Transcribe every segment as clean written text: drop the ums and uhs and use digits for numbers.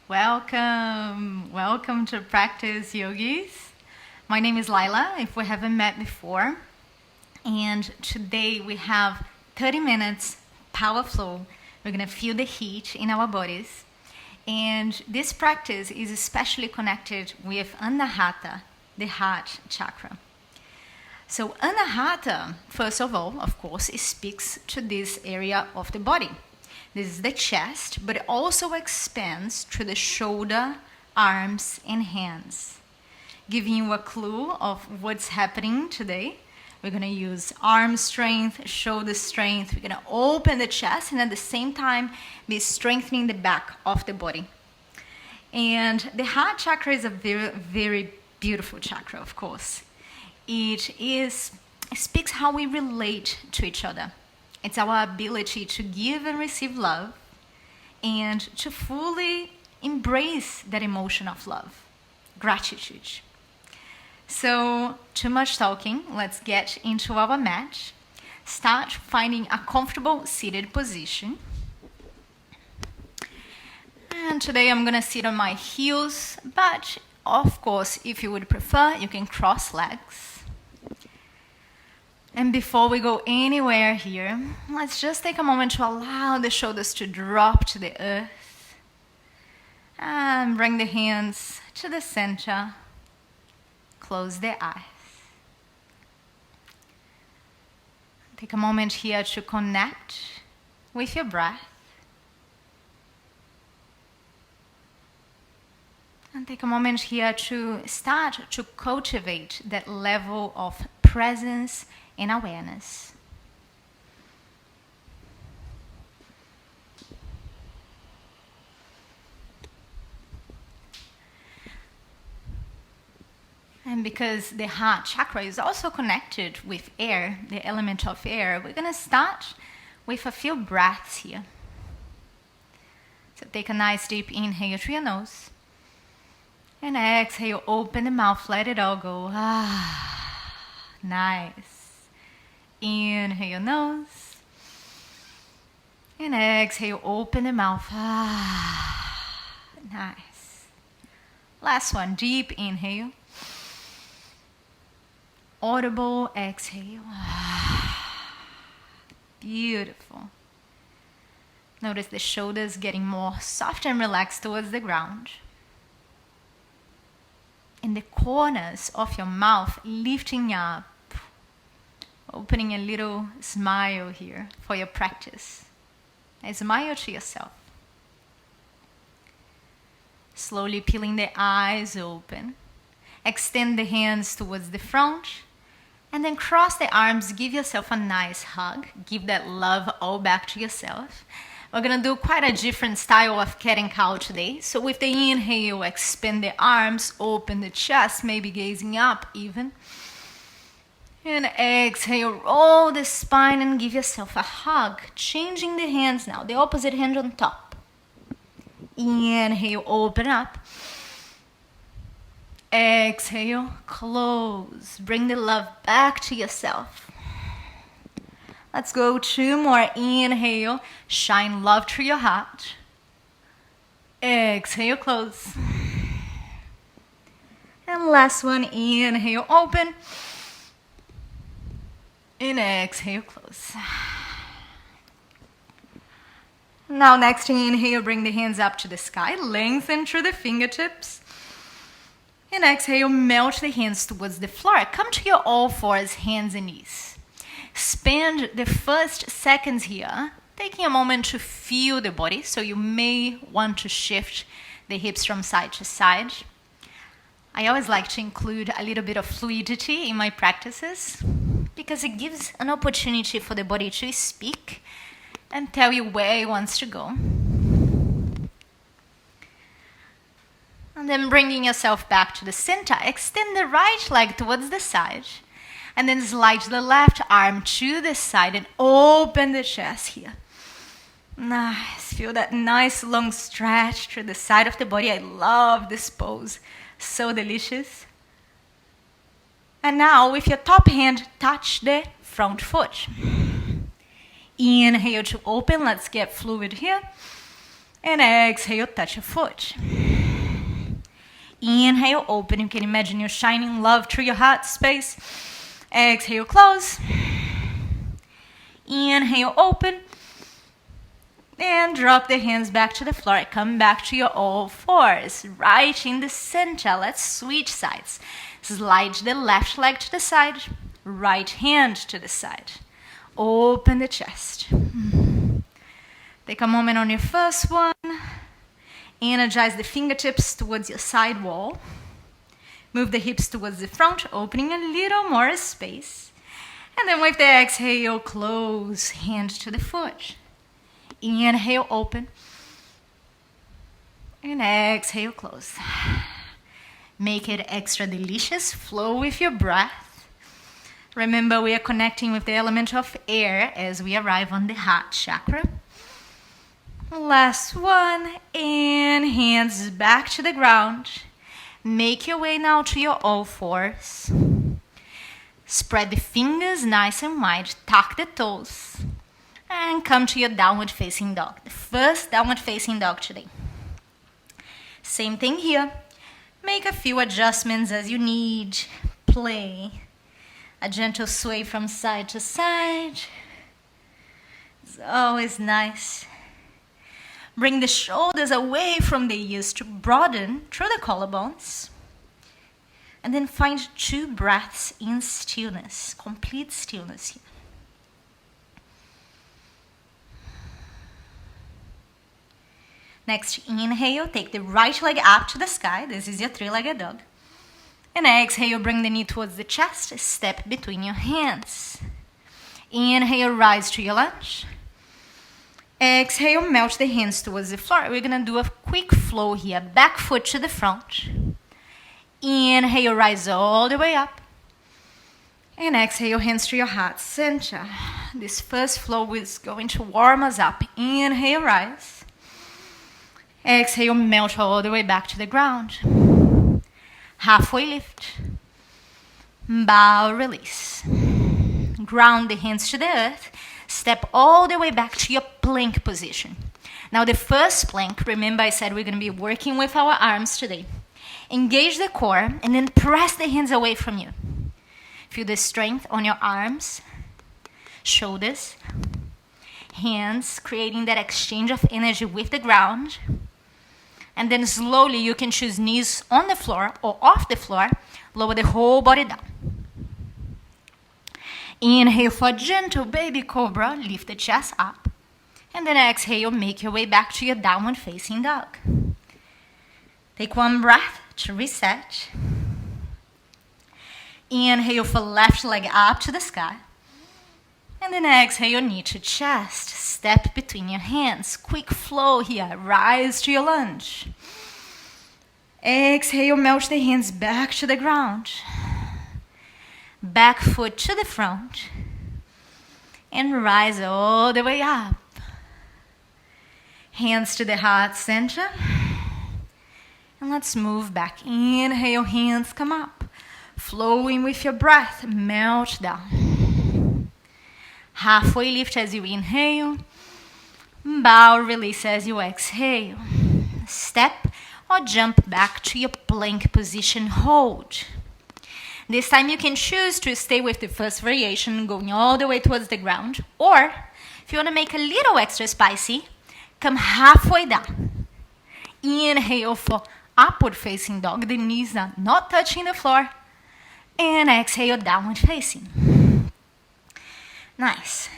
Welcome to Practice Yogis. My name is Laila, if we haven't met before. And today we have 30 minutes power flow. We're going to feel the heat in our bodies. And this practice is especially connected with Anahata, the heart chakra. So Anahata, first of all, of course, it speaks to this area of the body. This is the chest, but it also expands to the shoulder, arms, and hands. Giving you a clue of what's happening today. We're going to use arm strength, shoulder strength. We're going to open the chest and at the same time be strengthening the back of the body. And the heart chakra is a very, very beautiful chakra, of course. It speaks how we relate to each other. It's our ability to give and receive love and to fully embrace that emotion of love, gratitude. So, too much talking, let's get into our mat. Start finding a comfortable seated position. And today I'm going to sit on my heels, but of course, if you would prefer, you can cross legs. And before we go anywhere here, let's just take a moment to allow the shoulders to drop to the earth. And bring the hands to the center. Close the eyes. Take a moment here to connect with your breath. And take a moment here to start to cultivate that level of presence and awareness. And because the heart chakra is also connected with air, the element of air, we're going to start with a few breaths here. So take a nice deep inhale through your nose. And exhale, open the mouth, let it all go. Nice. Inhale your nose. And exhale, open the mouth. Nice. Last one, deep inhale. Audible exhale. Beautiful. Notice the shoulders getting more soft and relaxed towards the ground. And the corners of your mouth lifting up. Opening a little smile here for your practice. A smile to yourself. Slowly peeling the eyes open. Extend the hands towards the front. And then cross the arms. Give yourself a nice hug. Give that love all back to yourself. We're going to do quite a different style of cat and cow today. So with the inhale, expand the arms. Open the chest, maybe gazing up even. And exhale, roll the spine and give yourself a hug. Changing the hands now, the opposite hand on top. Inhale, open up. Exhale, close. Bring the love back to yourself. Let's go 2 more. Inhale, shine love through your heart. Exhale, close. And last one, inhale, open. And exhale, close. Now next inhale, bring the hands up to the sky, lengthen through the fingertips. And exhale, melt the hands towards the floor. Come to your all fours, hands and knees. Spend the first seconds here, taking a moment to feel the body. So you may want to shift the hips from side to side. I always like to include a little bit of fluidity in my practices, because it gives an opportunity for the body to speak and tell you where it wants to go. And then bringing yourself back to the center, extend the right leg towards the side. And then slide the left arm to the side and open the chest here. Nice. Feel that nice long stretch through the side of the body. I love this pose. So delicious. And now with your top hand, touch the front foot. Inhale to open. Let's get fluid here. And exhale, touch your foot. Inhale, open. You can imagine you're shining love through your heart space. Exhale, close. Inhale, open. And drop the hands back to the floor. Come back to your all fours. Right in the center. Let's switch sides. Slide the left leg to the side. Right hand to the side. Open the chest. Take a moment on your first one. Energize the fingertips towards your side wall. Move the hips towards the front, opening a little more space. And then with the exhale, close, hand to the foot. Inhale, open. And exhale, close. Make it extra delicious. Flow with your breath. Remember, we are connecting with the element of air as we arrive on the heart chakra. Last one, and hands back to the ground. Make your way now to your all fours. Spread the fingers nice and wide, tuck the toes, and come to your downward facing dog. The first downward facing dog today. Same thing here. Make a few adjustments as you need. Play. A gentle sway from side to side. It's always nice. Bring the shoulders away from the ears to broaden through the collarbones. And then find 2 breaths in stillness, complete stillness here. Next, inhale, take the right leg up to the sky. This is your 3-legged dog. And exhale, bring the knee towards the chest, step between your hands. Inhale, rise to your lunge. Exhale, melt the hands towards the floor. We're going to do a quick flow here. Back foot to the front. Inhale, rise all the way up. And exhale, hands to your heart center. This first flow is going to warm us up. Inhale, rise. Exhale, melt all the way back to the ground. Halfway lift. Bow, release. Ground the hands to the earth. Step all the way back to your plank position. Now the first plank, remember I said we're going to be working with our arms today. Engage the core and then press the hands away from you. Feel the strength on your arms, shoulders, hands, creating that exchange of energy with the ground. And then slowly you can choose knees on the floor or off the floor. Lower the whole body down. Inhale for a gentle baby cobra, lift the chest up. And then exhale, make your way back to your downward facing dog. Take one breath to reset. Inhale for left leg up to the sky. And then exhale, knee to chest. Step between your hands. Quick flow here. Rise to your lunge. Exhale, melt the hands back to the ground. Back foot to the front. And rise all the way up. Hands to the heart center. And let's move back. Inhale, hands come up. Flowing with your breath, melt down. Halfway lift as you inhale. Bow, release as you exhale. Step or jump back to your plank position, hold. This time you can choose to stay with the first variation, going all the way towards the ground. Or, if you want to make a little extra spicy, come halfway down. Inhale for upward facing dog. The knees are not touching the floor. And exhale, downward facing. Nice.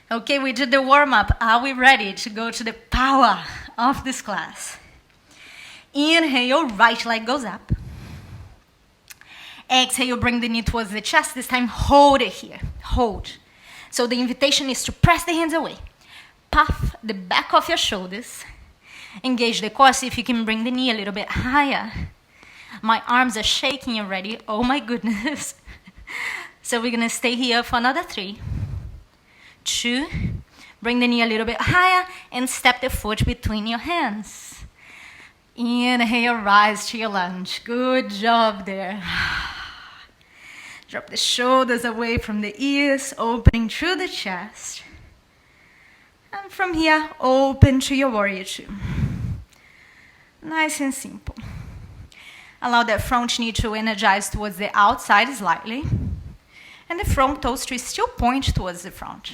Okay, we did the warm-up. Are we ready to go to the power of this class? Inhale, right leg goes up. Exhale, bring the knee towards the chest. This time, hold it here. Hold. So the invitation is to press the hands away. Puff the back of your shoulders. Engage the core. See if you can bring the knee a little bit higher. My arms are shaking already. Oh my goodness. So we're going to stay here for another 3, 2. Bring the knee a little bit higher and step the foot between your hands. Inhale, rise to your lunge. Good job there. Drop the shoulders away from the ears, opening through the chest. And from here, open to your warrior two. Nice and simple. Allow that front knee to energize towards the outside slightly. And the front toes to still point towards the front.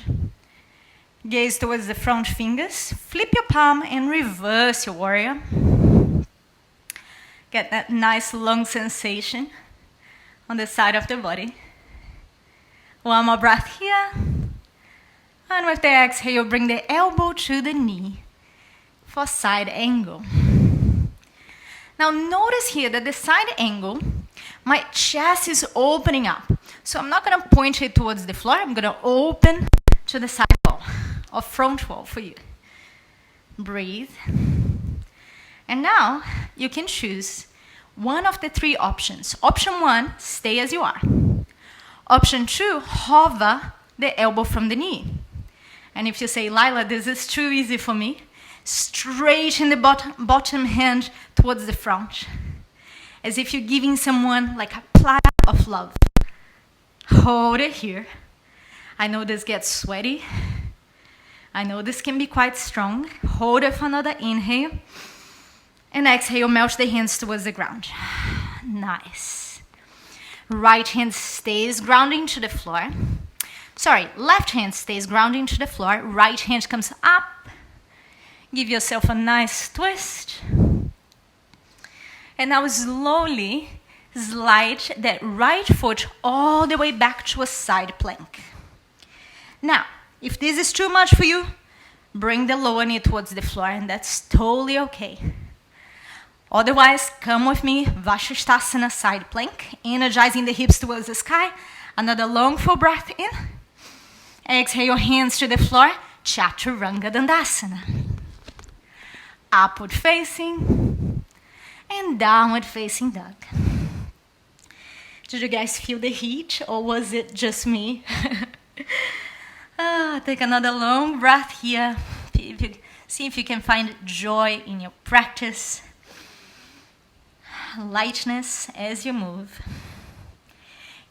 Gaze towards the front fingers. Flip your palm and reverse your warrior. Get that nice lung sensation on the side of the body. One more breath here. And with the exhale, bring the elbow to the knee for side angle. Now notice here that the side angle, my chest is opening up. So I'm not going to point it towards the floor. I'm going to open to the side wall or front wall for you. Breathe. And now you can choose one of the three options. Option 1, stay as you are. Option 2, hover the elbow from the knee. And if you say, Lila, this is too easy for me, straighten the bottom hand towards the front, as if you're giving someone like a platter of love. Hold it here. I know this gets sweaty. I know this can be quite strong. Hold it for another inhale. And exhale, melt the hands towards the ground. Nice. Right hand stays grounding to the floor. Sorry, left hand stays grounding to the floor. Right hand comes up. Give yourself a nice twist. And now slowly slide that right foot all the way back to a side plank. Now, if this is too much for you, bring the lower knee towards the floor, and that's totally okay. Otherwise, come with me, Vashisthasana side plank, energizing the hips towards the sky. Another long full breath in. Exhale, hands to the floor, Chaturanga Dandasana. Upward facing and downward facing dog. Did you guys feel the heat, or was it just me? Take another long breath here. See if you can find joy in your practice. Lightness as you move.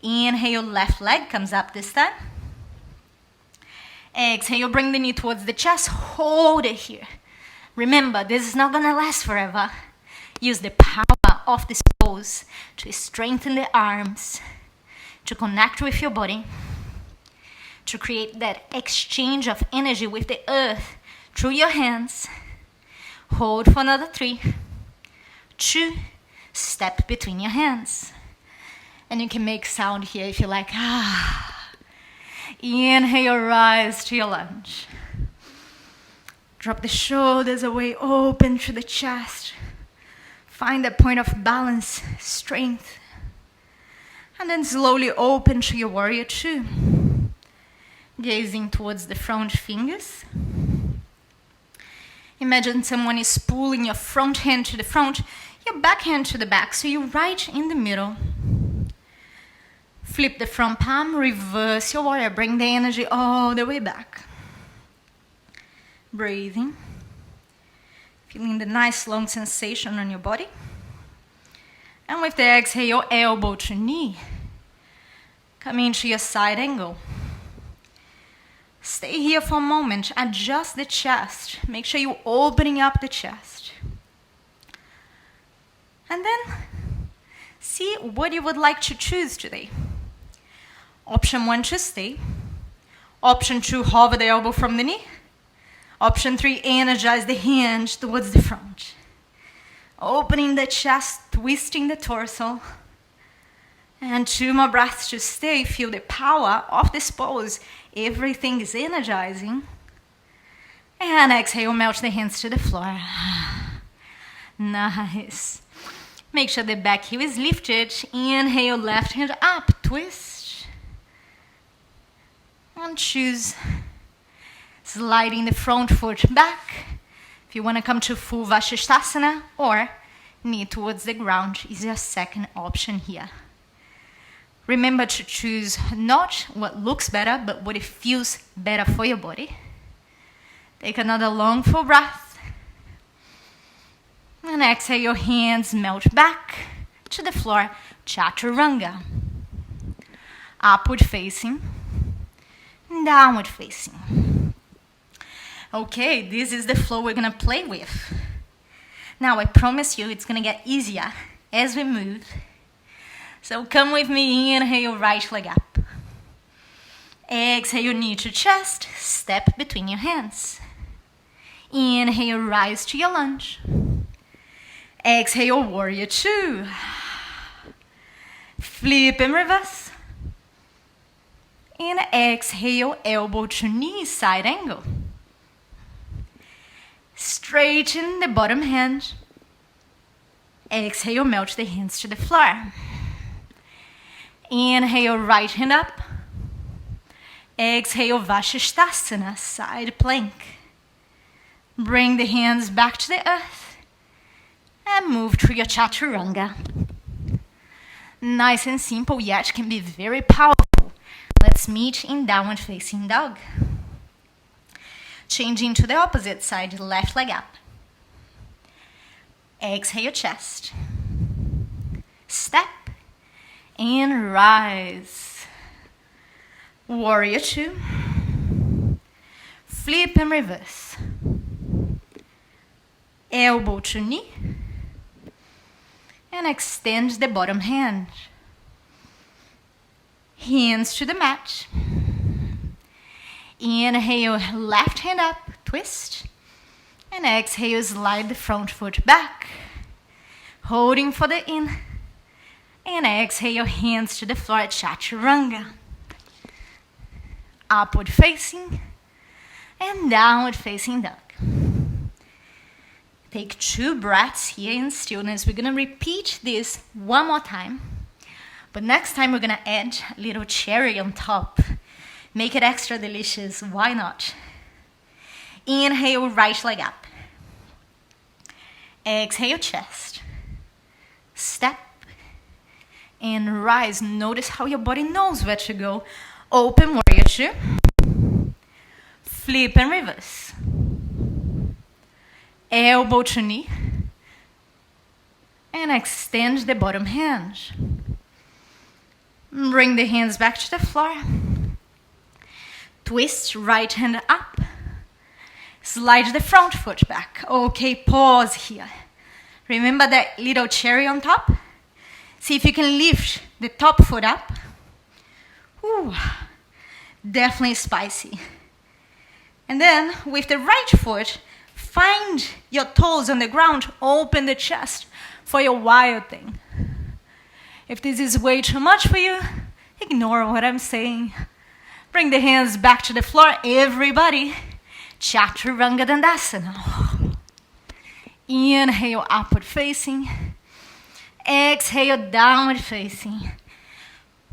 Inhale, left leg comes up this time. Exhale, bring the knee towards the chest. Hold it here. Remember, this is not going to last forever. Use the power of this pose to strengthen the arms, to connect with your body, to create that exchange of energy with the earth through your hands. Hold for another 3, 2, step between your hands. And you can make sound here if you like. Inhale, rise to your lunge. Drop the shoulders away, open to the chest. Find that point of balance, strength. And then slowly open to your warrior two. Gazing towards the front fingers. Imagine someone is pulling your front hand to the front, your back hand to the back, so you're right in the middle. Flip the front palm, reverse your warrior, bring the energy all the way back. Breathing. Feeling the nice long sensation on your body. And with the exhale, elbow to knee. Come into your side angle. Stay here for a moment, adjust the chest. Make sure you're opening up the chest. And then see what you would like to choose today. Option 1, to stay. Option 2, hover the elbow from the knee. Option 3, energize the hand towards the front. Opening the chest, twisting the torso. And 2 more breaths to stay. Feel the power of this pose. Everything is energizing. And exhale, melt the hands to the floor. Nice. Make sure the back heel is lifted. Inhale, left hand up, twist. And choose sliding the front foot back. If you want to come to full Vashisthasana, or knee towards the ground is your second option here. Remember to choose not what looks better, but what it feels better for your body. Take another long full breath. And exhale, your hands melt back to the floor, Chaturanga. Upward facing, downward facing. Okay, this is the flow we're gonna play with. Now, I promise you it's gonna get easier as we move. So come with me, inhale, right leg up. Exhale, knee to chest, step between your hands. Inhale, rise to your lunge. Exhale, warrior two. Flip and reverse. And exhale, elbow to knee, side angle. Straighten the bottom hand. Exhale, melt the hands to the floor. Inhale, right hand up. Exhale, Vashisthasana, side plank. Bring the hands back to the earth and move to your chaturanga. Nice and simple, yet can be very powerful. Let's meet in downward facing dog. Changing to the opposite side, left leg up. Exhale, chest. Step and rise. Warrior two. Flip and reverse. Elbow to knee. And extend the bottom hand. Hands to the mat. Inhale, left hand up, twist. And exhale, slide the front foot back. Holding for the in. And exhale, hands to the floor, chaturanga. Upward facing and downward facing dog. Take 2 breaths here in stillness. We're gonna repeat this one more time. But next time we're gonna add a little cherry on top. Make it extra delicious, why not? Inhale, right leg up. Exhale, chest. Step and rise. Notice how your body knows where to go. Open warrior two. Flip and reverse. Elbow to knee. And extend the bottom hand. Bring the hands back to the floor. Twist right hand up. Slide the front foot back. Okay, pause here. Remember that little cherry on top? See if you can lift the top foot up. Ooh, definitely spicy. And then with the right foot, find your toes on the ground, open the chest for your wild thing. If this is way too much for you, ignore what I'm saying. Bring the hands back to the floor, everybody. Chaturanga Dandasana. Inhale, upward facing. Exhale, downward facing.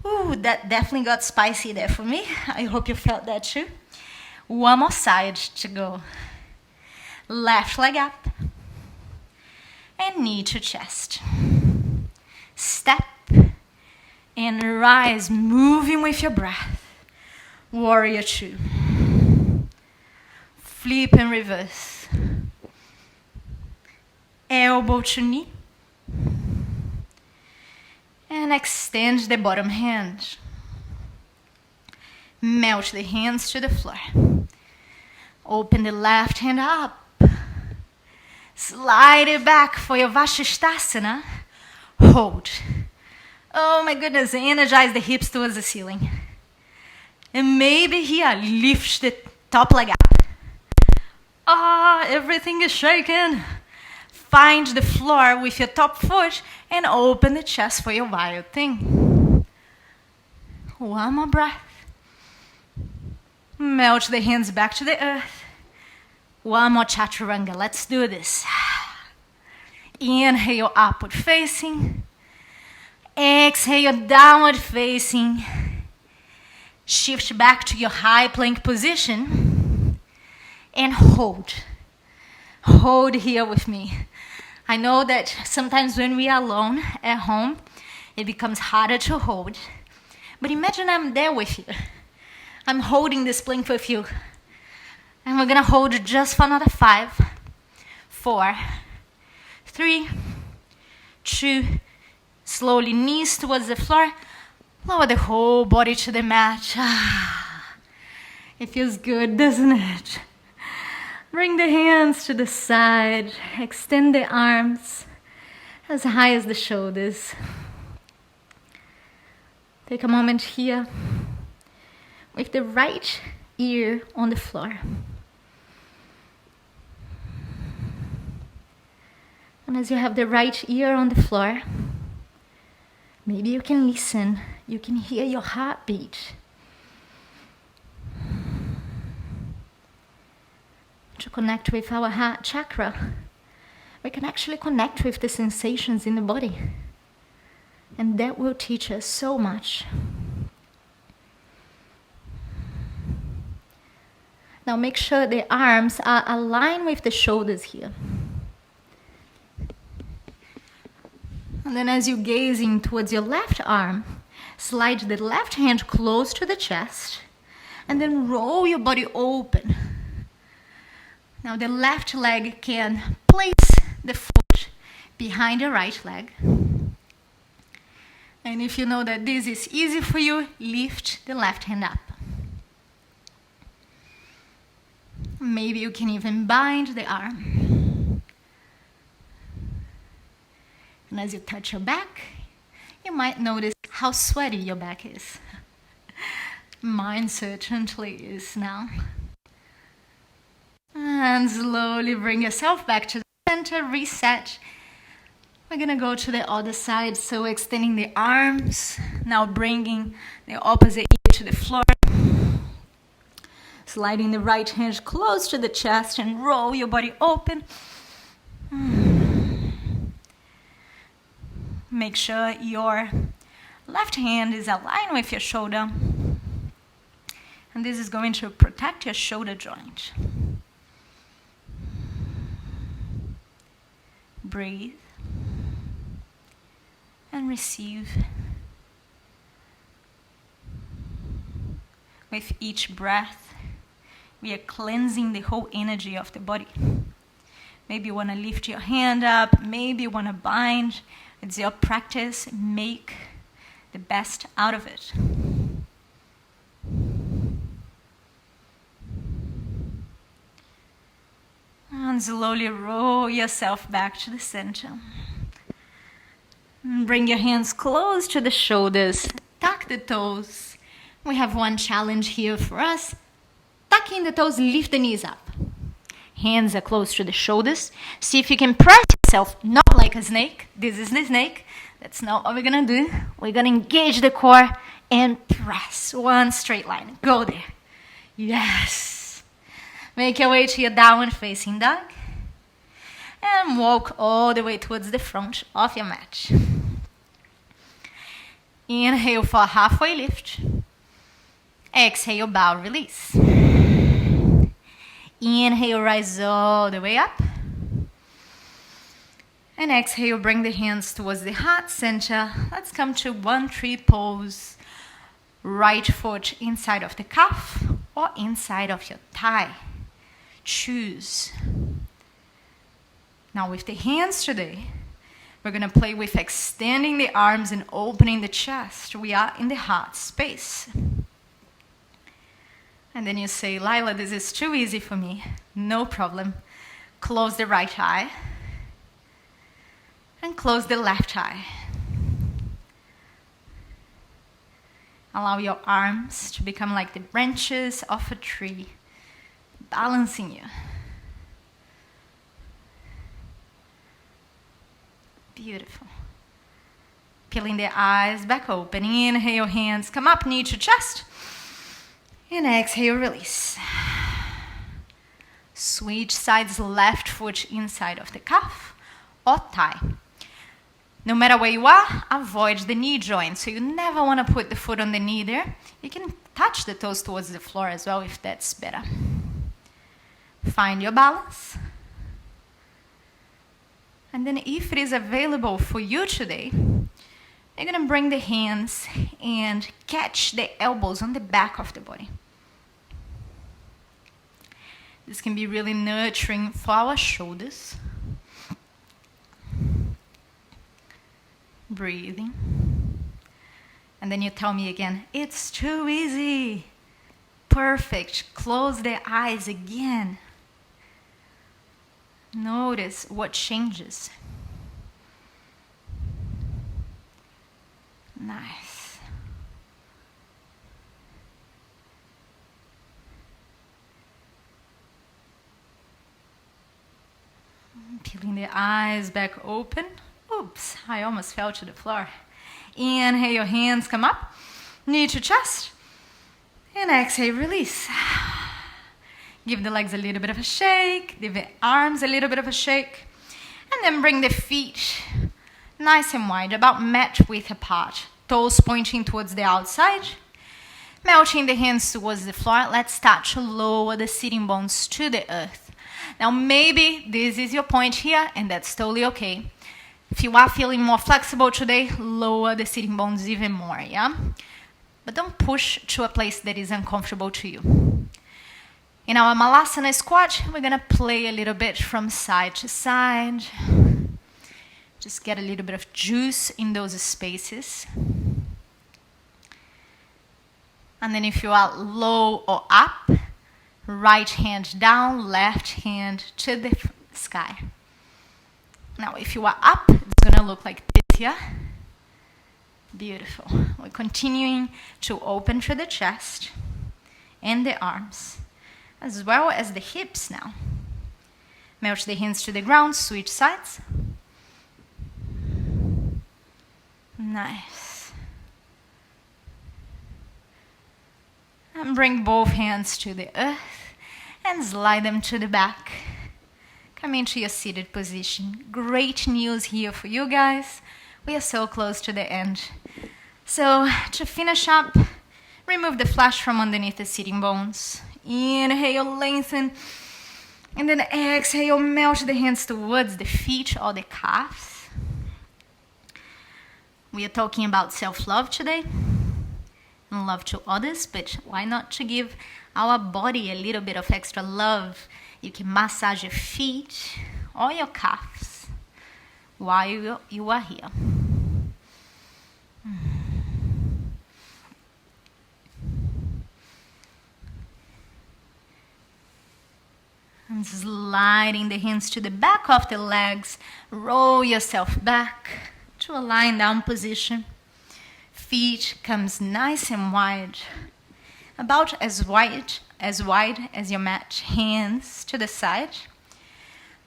Ooh, that definitely got spicy there for me. I hope you felt that too. One more side to go. Left leg up. And knee to chest. Step and rise, moving with your breath. Warrior two. Flip and reverse. Elbow to knee. And extend the bottom hand. Melt the hands to the floor. Open the left hand up. Slide it back for your Vashisthasana. Hold. Oh my goodness, energize the hips towards the ceiling. And maybe here, lift the top leg up. Everything is shaking. Find the floor with your top foot and open the chest for your wild thing. One more breath. Melt the hands back to the earth. One more chaturanga. Let's do this. Inhale, upward facing. Exhale, downward facing. Shift back to your high plank position. And hold. Hold here with me. I know that sometimes when we are alone at home, it becomes harder to hold. But imagine I'm there with you. I'm holding this plank with you. And we're gonna hold it just for another 5, 4, 3, 2, slowly knees towards the floor. Lower the whole body to the mat. It feels good, doesn't it? Bring the hands to the side. Extend the arms as high as the shoulders. Take a moment here with the right ear on the floor. And as you have the right ear on the floor, maybe you can listen. You can hear your heartbeat. To connect with our heart chakra, we can actually connect with the sensations in the body. And that will teach us so much. Now make sure the arms are aligned with the shoulders here. And then as you're gazing towards your left arm, slide the left hand close to the chest and then roll your body open. Now the left leg can place the foot behind the right leg. And if you know that this is easy for you, lift the left hand up. Maybe you can even bind the arm. And as you touch your back, you might notice how sweaty your back is. Mine certainly is now. And slowly bring yourself back to the center, reset. We're gonna go to the other side, so extending the arms, now bringing the opposite ear to the floor. Sliding the right hand close to the chest and roll your body open. Make sure your left hand is aligned with your shoulder. And this is going to protect your shoulder joint. Breathe and receive. With each breath, we are cleansing the whole energy of the body. Maybe you want to lift your hand up, maybe you want to bind. It's your practice. Make the best out of it. And slowly roll yourself back to the center. Bring your hands close to the shoulders. Tuck the toes. We have one challenge here for us. Tucking the toes, lift the knees up. Hands are close to the shoulders. See if you can press yourself, not like a snake. This is the snake. That's not what we're gonna do. We're gonna engage the core and press. One straight line. Go there. Yes. Make your way to your downward facing dog. And walk all the way towards the front of your mat. Inhale for a halfway lift. Exhale, bow, release. Inhale, rise all the way up. And exhale, bring the hands towards the heart center. Let's come to 1-3 pose. Right foot inside of the calf or inside of your thigh. Choose. Now with the hands today, we're going to play with extending the arms and opening the chest. We are in the heart space. And then you say, Lila, this is too easy for me. No problem. Close the right eye. And close the left eye. Allow your arms to become like the branches of a tree, balancing you. Beautiful. Peeling the eyes back open. Inhale, hands come up, knee to chest. And exhale, release. Switch sides, left foot inside of the calf or thigh. No matter where you are, avoid the knee joint. So you never want to put the foot on the knee there. You can touch the toes towards the floor as well if that's better. Find your balance. And then if it is available for you today, you're going to bring the hands and catch the elbows on the back of the body. This can be really nurturing for our shoulders. Breathing. And then you tell me again, it's too easy. Perfect. Close the eyes again. Notice what changes. Nice. Peeling the eyes back open. Oops, I almost fell to the floor. Inhale, your hands come up, knee to chest. And exhale, release. Give the legs a little bit of a shake, the arms a little bit of a shake. And then bring the feet nice and wide, about mat width apart. Toes pointing towards the outside. Melting the hands towards the floor. Let's start to lower the sitting bones to the earth. Now maybe this is your point here, and that's totally okay. If you are feeling more flexible today, lower the sitting bones even more, yeah? But don't push to a place that is uncomfortable to you. In our Malasana squat, we're gonna play a little bit from side to side. Just get a little bit of juice in those spaces. And then if you are low or up, right hand down, left hand to the sky. Now, if you are up, it's gonna look like this here. Beautiful. We're continuing to open through the chest and the arms, as well as the hips now. Melt the hands to the ground, switch sides. Nice. And bring both hands to the earth and slide them to the back. Come into your seated position. Great news here for you guys. We are so close to the end. So to finish up, remove the flesh from underneath the sitting bones. Inhale, lengthen. And then exhale, melt the hands towards the feet or the calves. We are talking about self-love today. And love to others, but why not to give our body a little bit of extra love? You can massage your feet or your calves while you are here. And sliding the hands to the back of the legs, roll yourself back to a lying down position. Feet comes nice and wide, about as wide as your mat. Hands to the side.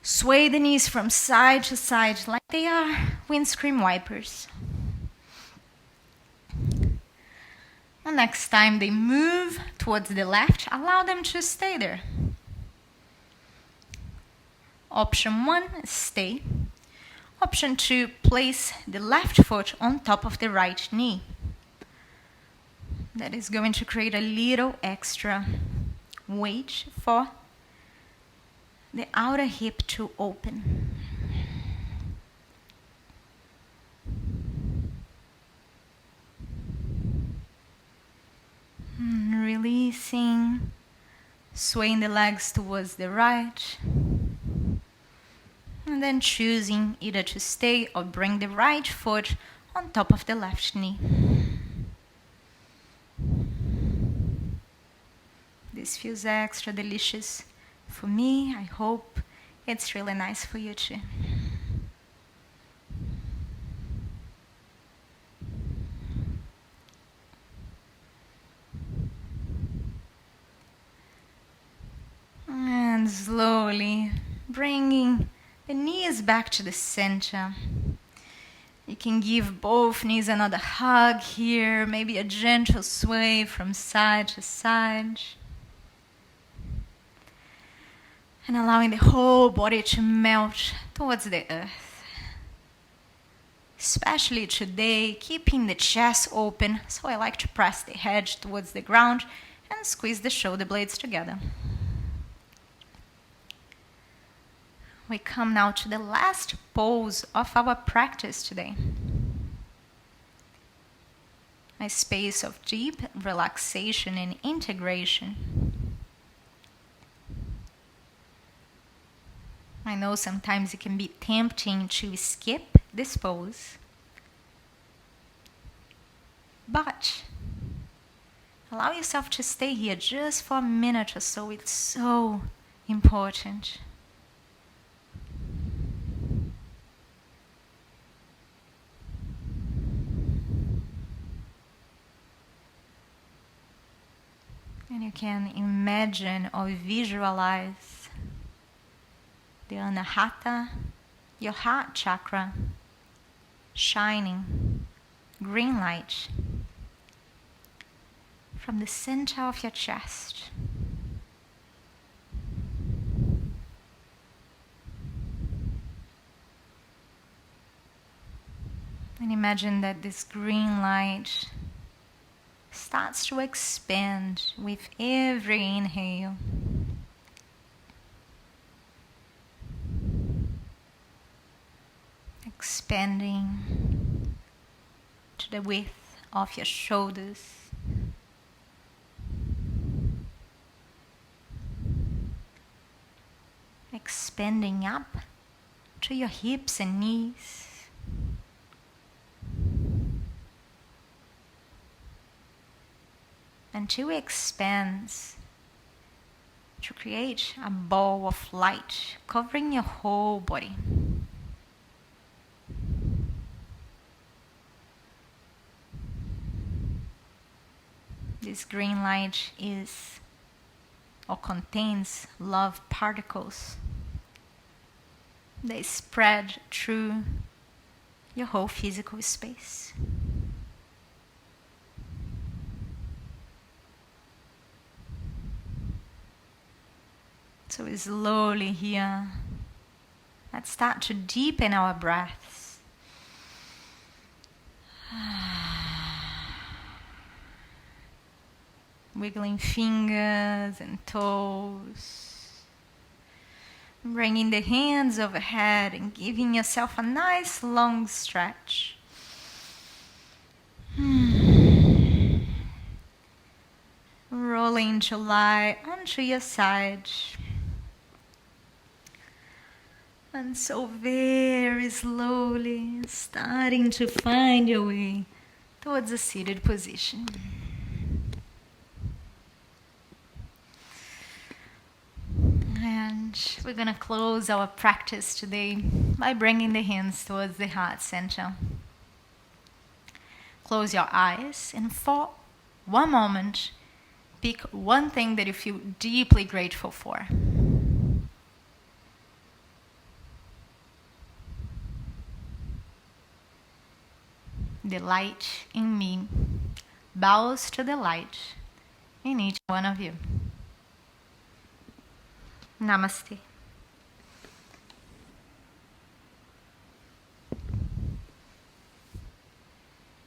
Sway the knees from side to side like they are windscreen wipers. And next time they move towards the left, allow them to stay there. Option 1, stay. Option 2, place the left foot on top of the right knee. That is going to create a little extra weight for the outer hip to open. Releasing, swaying the legs towards the right. And then choosing either to stay or bring the right foot on top of the left knee. This feels extra delicious for me. I hope it's really nice for you too. And slowly bringing the knees back to the center. You can give both knees another hug here, maybe a gentle sway from side to side. And allowing the whole body to melt towards the earth. Especially today, keeping the chest open, so I like to press the head towards the ground and squeeze the shoulder blades together. We come now to the last pose of our practice today. A space of deep relaxation and integration. I know sometimes it can be tempting to skip this pose, but allow yourself to stay here just for a minute or so. It's so important. And you can imagine or visualize the Anahata, your heart chakra, shining green light from the center of your chest. And imagine that this green light starts to expand with every inhale. Expanding to the width of your shoulders. Expanding up to your hips and knees. Until it expands to create a ball of light covering your whole body. This green light is or contains love particles. They spread through your whole physical space. So we slowly here, let's start to deepen our breaths. Wiggling fingers and toes. Bringing the hands overhead and giving yourself a nice long stretch. Rolling to lie onto your side. And so very slowly starting to find your way towards a seated position. And we're going to close our practice today by bringing the hands towards the heart center. Close your eyes and for one moment, pick one thing that you feel deeply grateful for. The light in me bows to the light in each one of you. Namaste.